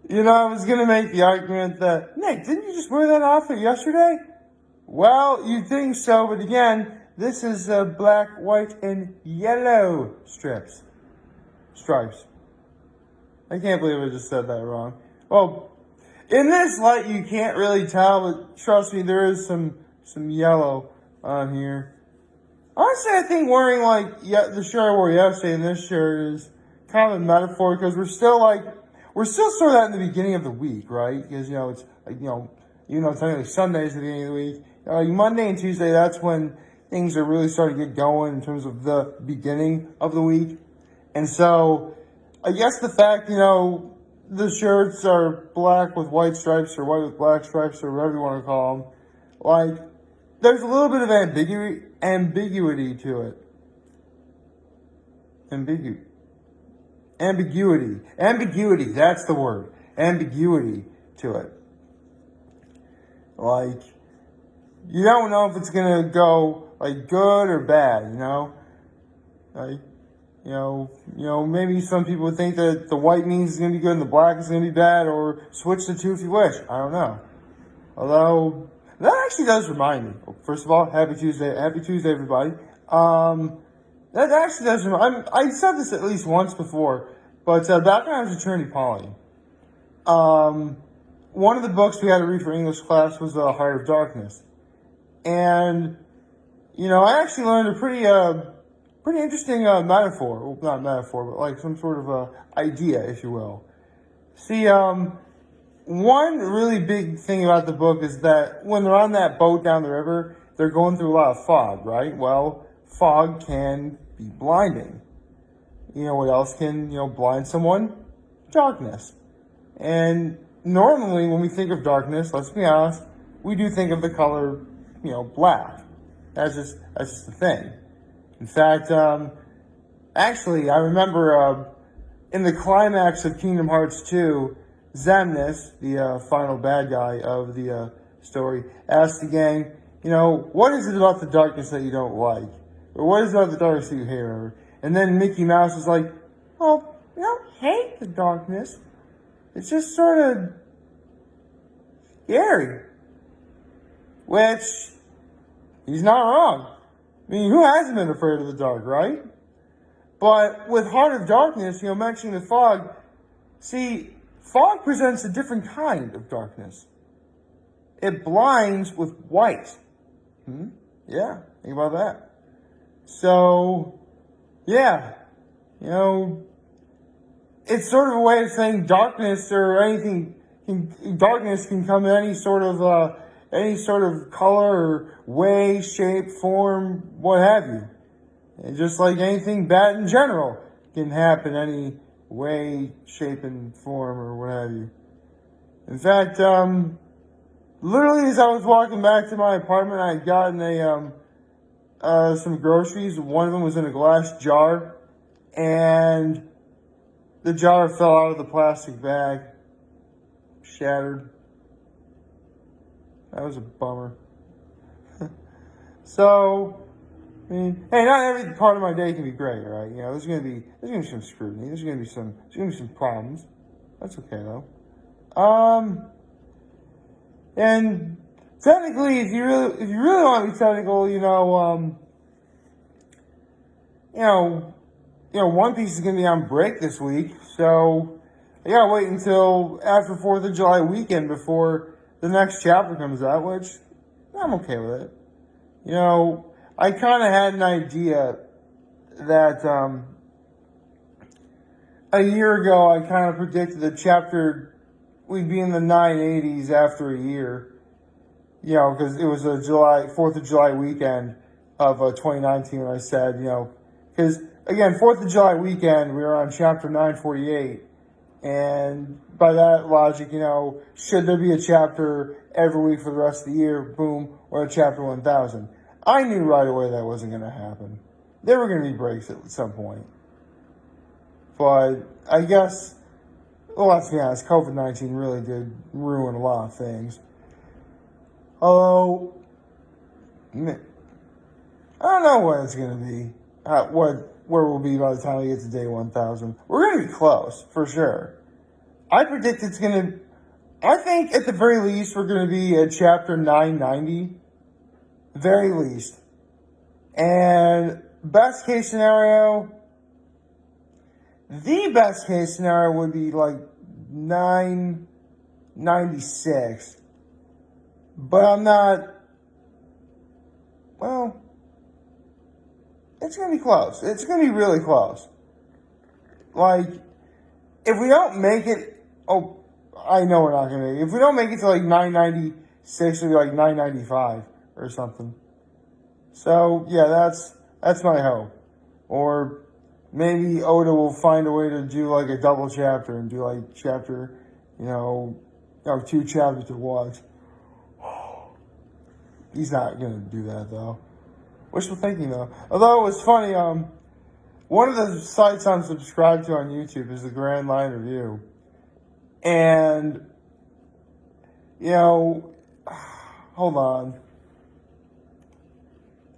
I was going to make the argument that, Nick, didn't you just wear that outfit yesterday? Well, you think so, but again, this is black, white, and yellow stripes. I can't believe I just said that wrong. Well, in this light, you can't really tell, but trust me, there is some yellow on here. Honestly, I think wearing, the shirt I wore yesterday and this shirt is kind of a metaphor because we're still sort of at the beginning of the week, right? Because, it's, technically Sunday's the beginning of the week. Monday and Tuesday, that's when things are really starting to get going in terms of the beginning of the week. And so, I guess the fact, the shirts are black with white stripes or white with black stripes or whatever you want to call them, there's a little bit of ambiguity to it. Ambiguity, that's the word. Ambiguity to it. You don't know if it's going to go, good or bad, maybe some people think that the white means it's going to be good and the black is going to be bad, or switch the two if you wish. I don't know. Although, that actually does remind me. First of all, happy Tuesday, everybody. That actually does remind me. I said this at least once before, but back when I was a Trinity Poly, one of the books we had to read for English class was Heart of Darkness. And, I actually learned a pretty interesting metaphor. Well, not metaphor, but some sort of idea, if you will. See, one really big thing about the book is that when they're on that boat down the river, they're going through a lot of fog, right? Well, fog can be blinding. You know what else can, blind someone? Darkness. And normally when we think of darkness, let's be honest, we do think of the color, black. That's just the thing. In fact, actually, I remember in the climax of Kingdom Hearts 2, Xemnas, the final bad guy of the story, asked the gang, what is it about the darkness that you don't like? Or what is it about the darkness that you hate? And then Mickey Mouse was like, well, I don't hate the darkness. It's just sort of scary. Which, he's not wrong. I mean, who hasn't been afraid of the dark, right? But with Heart of Darkness, mentioning the fog, see, fog presents a different kind of darkness. It blinds with white. Yeah, think about that. So, yeah, it's sort of a way of saying darkness or anything. Darkness can come in any sort of color or way, shape, form, what have you. And just like anything bad in general can happen any way, shape, and form or what have you. In fact, literally as I was walking back to my apartment, I had gotten some groceries. One of them was in a glass jar, and the jar fell out of the plastic bag, shattered. That was a bummer. So, I mean, hey, not every part of my day can be great, right? There's gonna be some scrutiny. There's gonna be some problems. That's okay though. And technically, if you really want to be technical, One Piece is gonna be on break this week, so I gotta wait until after 4th of July weekend before the next chapter comes out, which I'm okay with it. I kind of had an idea that a year ago I kind of predicted that chapter we'd be in the 980s after a year. Because it was a 4th of July weekend of 2019 when I said, because again, 4th of July weekend we were on chapter 948. And by that logic, should there be a chapter every week for the rest of the year, boom, or a chapter 1000. I knew right away that wasn't going to happen. There were going to be breaks at some point. But I guess, well, let's be honest, COVID-19 really did ruin a lot of things. Although, I don't know what it's going to be. where we'll be by the time we get to day 1,000. We're going to be close, for sure. I predict it's going to... I think, at the very least, we're going to be at chapter 990. Very least. And best case scenario... The best case scenario would be, like, 996. But I'm not... Well... It's going to be close. It's going to be really close. Like, if we don't make it... Oh, I know we're not going to make it. If we don't make it to, like, 996, it'll be, like, 995 or something. So, yeah, that's my hope. Or maybe Oda will find a way to do, like, a double chapter and do, like, chapter, 2 chapters at once. He's not going to do that, though. Wishful thinking, though. Although it was funny, one of the sites I'm subscribed to on YouTube is the Grand Line Review. And, hold on.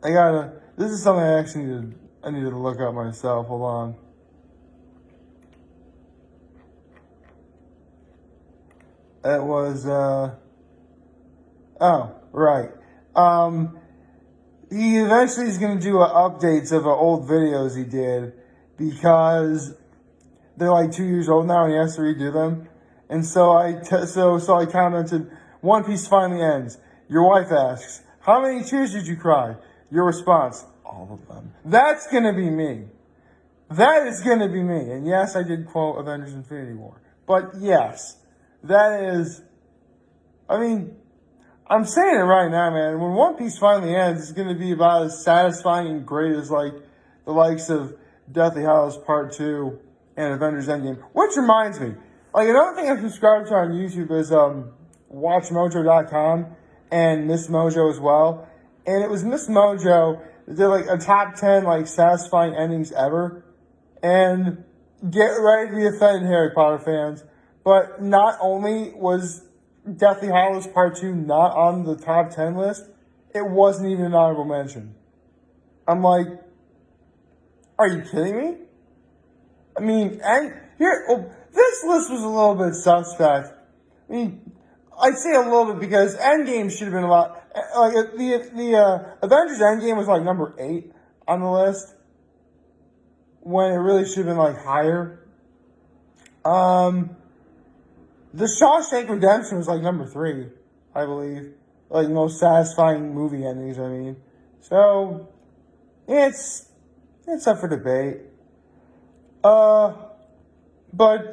This is something I actually needed to look up myself. Hold on. It was, right. He eventually is going to do updates of old videos he did because they're like 2 years old now and he has to redo them. And so I commented, One Piece finally ends. Your wife asks, how many tears did you cry? Your response, all of them. That's going to be me. That is going to be me. And yes, I did quote Avengers Infinity War. But yes, that is, I'm saying it right now, man. When One Piece finally ends, it's going to be about as satisfying and great as, like, the likes of Deathly Hallows Part 2 and Avengers Endgame. Which reminds me, like, another thing I'm subscribed to on YouTube is WatchMojo.com and Miss Mojo as well. And it was Miss Mojo that did, like, a top 10, like, satisfying endings ever. And get ready to be offended, Harry Potter fans. But not only was Deathly Hallows Part 2 not on the top 10 list, it wasn't even an honorable mention. I'm like, are you kidding me? This list was a little bit suspect. I'd say a little bit because Endgame should have been a lot, like, the Avengers Endgame was like number 8 on the list, when it really should have been, like, higher. The Shawshank Redemption was, like, number 3, I believe. Like, most satisfying movie endings, So, it's up for debate. But,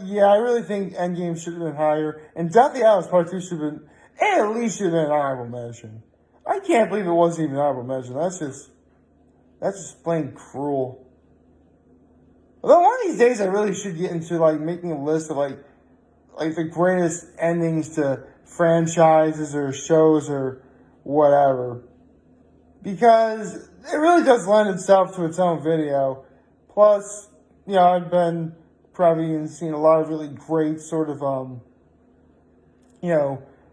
yeah, I really think Endgame should have been higher. And Deathly Hallows Part 2 should have been, at least should have been an honorable mention. I can't believe it wasn't even an honorable mention. That's just plain cruel. Although one of these days I really should get into, like, making a list of, like the greatest endings to franchises or shows or whatever. Because it really does lend itself to its own video. Plus, I've been probably seen a lot of really great sort of,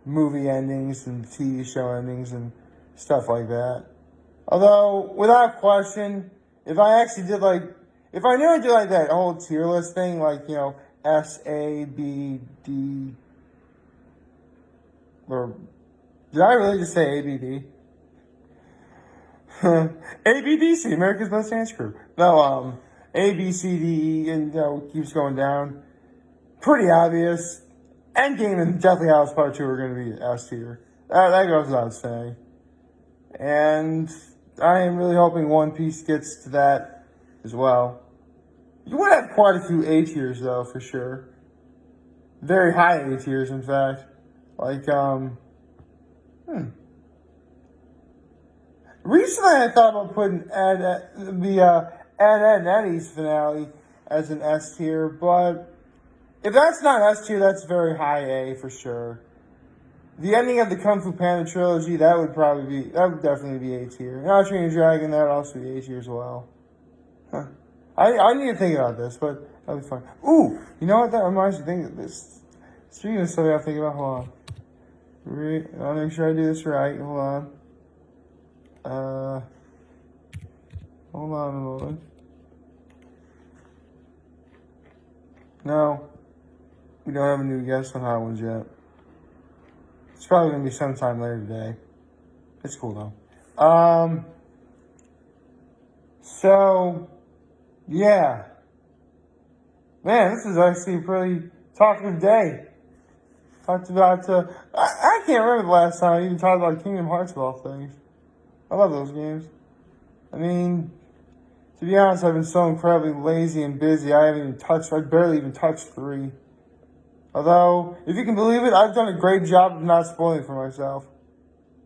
movie endings and TV show endings and stuff like that. Although, without question, if I knew I did, like, that whole tier list thing, like, S, A, B, D, or did I really just say A, B, D? A, B, D, C, America's Best Dance Crew. No, A, B, C, D, E, and, keeps going down. Pretty obvious. Endgame and Deathly Hallows Part 2 are going to be S tier. That goes without saying. And I am really hoping One Piece gets to that as well. You would have quite a few A tiers, though, for sure. Very high A tiers, in fact. Like, Recently, I thought about putting Ed and Eddie's finale as an S tier, but if that's not S tier, that's very high A for sure. The ending of the Kung Fu Panda trilogy, that would definitely be A tier. Now Train Your Dragon, that would also be A tier as well. Huh. I need to think about this, but that'll be fun. Ooh, you know what? That reminds me of this. Speaking of stuff I gotta think about, hold on. I'll make sure I do this right. Hold on. Hold on a moment. No, we don't have a new guest on Hot Ones yet. It's probably going to be sometime later today. It's cool, though. So, yeah. Man, this is actually a pretty talkative day. Talked about, I can't remember the last time I even talked about Kingdom Hearts of all things. I love those games. I mean, to be honest, I've been so incredibly lazy and busy, I barely even touched 3. Although, if you can believe it, I've done a great job of not spoiling it for myself.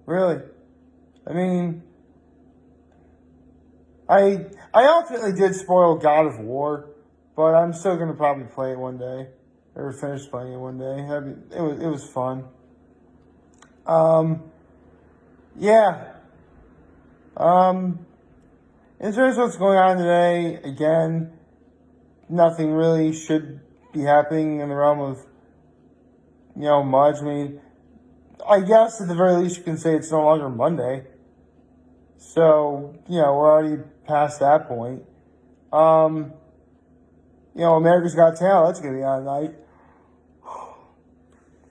Really. I mean, I ultimately did spoil God of War, but I'm still going to probably play it one day. Or finish playing it one day. It was fun. Yeah. In terms of what's going on today, again, nothing really should be happening in the realm of, much. I mean, I guess at the very least you can say it's no longer Monday. So, we're already past that point. America's Got Talent, that's going to be on tonight.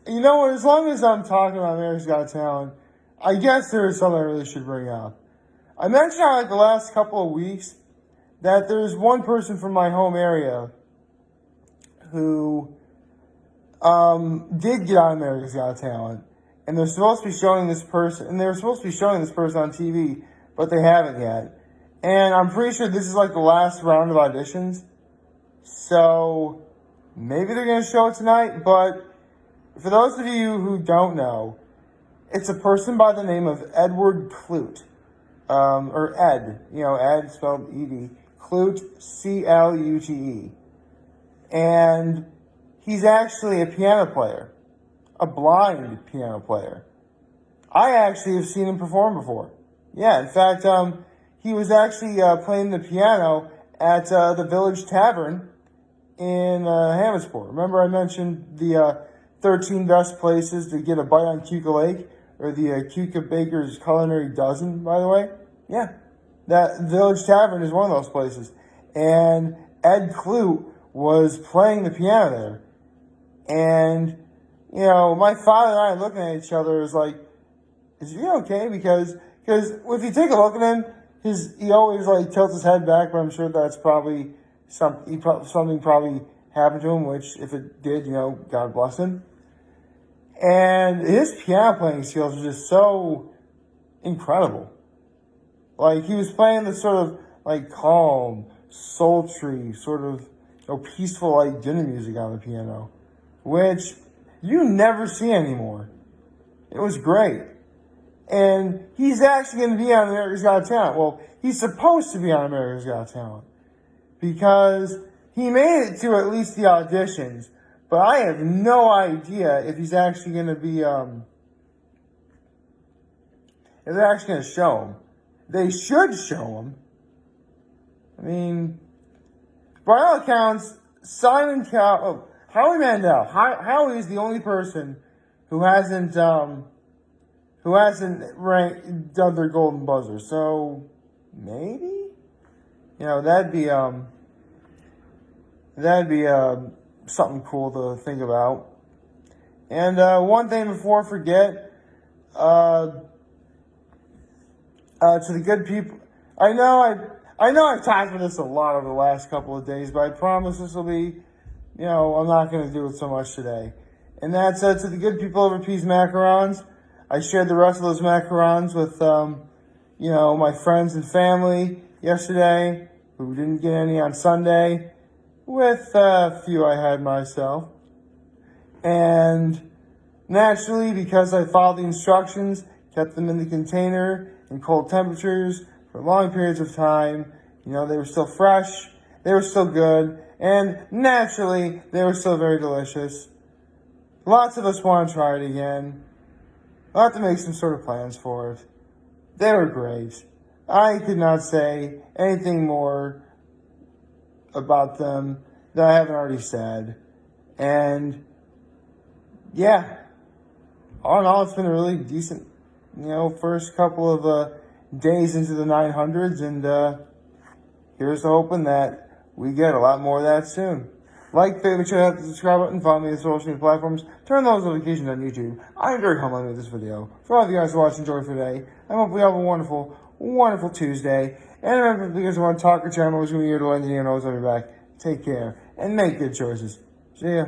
You know what, as long as I'm talking about America's Got Talent, I guess there is something I really should bring up. I mentioned how, the last couple of weeks that there's one person from my home area who did get on America's Got Talent, and they're supposed to be showing this person, on TV, but they haven't yet. And I'm pretty sure this is the last round of auditions, so maybe they're going to show it tonight, but for those of you who don't know, it's a person by the name of Edward Clute, or Ed, Ed spelled E-D, Clute, C-L-U-T-E. And he's actually a piano player, a blind piano player. I actually have seen him perform before. Yeah, in fact, he was actually playing the piano at the Village Tavern in Hammondsport. Remember I mentioned the 13 best places to get a bite on Cuca Lake, or the Cuca Baker's Culinary Dozen, by the way. Yeah, that Village Tavern is one of those places. And Ed Clute was playing the piano there. And, my father and I looking at each other is like, is he okay? Because if you take a look at him, he always tilts his head back, but I'm sure that's probably something probably happened to him, which if it did, God bless him. And his piano playing skills were just so incredible. He was playing this sort of calm, sultry, sort of peaceful dinner music on the piano, which you never see anymore. It was great. And he's actually going to be on America's Got Talent. Well, he's supposed to be on America's Got Talent because he made it to at least the auditions. But I have no idea if he's actually going to be, if they're actually going to show him. They should show him. I mean, by all accounts, Howie Mandel. Howie is the only person who hasn't done their golden buzzer. So, maybe? That'd be something cool to think about. And one thing before I forget, to the good people, I know I've talked about this a lot over the last couple of days, but I promise this will be, I'm not going to do it so much today. And that's to the good people over Peas Macarons. I shared the rest of those macarons with, my friends and family yesterday, who didn't get any on Sunday, with a few I had myself. And naturally, because I followed the instructions, kept them in the container in cold temperatures for long periods of time, they were still fresh, they were still good, and naturally, they were still very delicious. Lots of us want to try it again. I'll have to make some sort of plans for it. They were great. I could not say anything more about them that I haven't already said. And, yeah, all in all, it's been a really decent, first couple of days into the 900s, and here's to hoping that we get a lot more of that soon. Like, favorite, check out the subscribe button, follow me on the social media platforms, turn those notifications on YouTube. I enjoyed how I made this video. For all of you guys who watched, enjoy today. I hope we have a wonderful, wonderful Tuesday. And remember, if you guys want to talk or channel, we're here to let you know what's on your back. Take care and make good choices. See ya.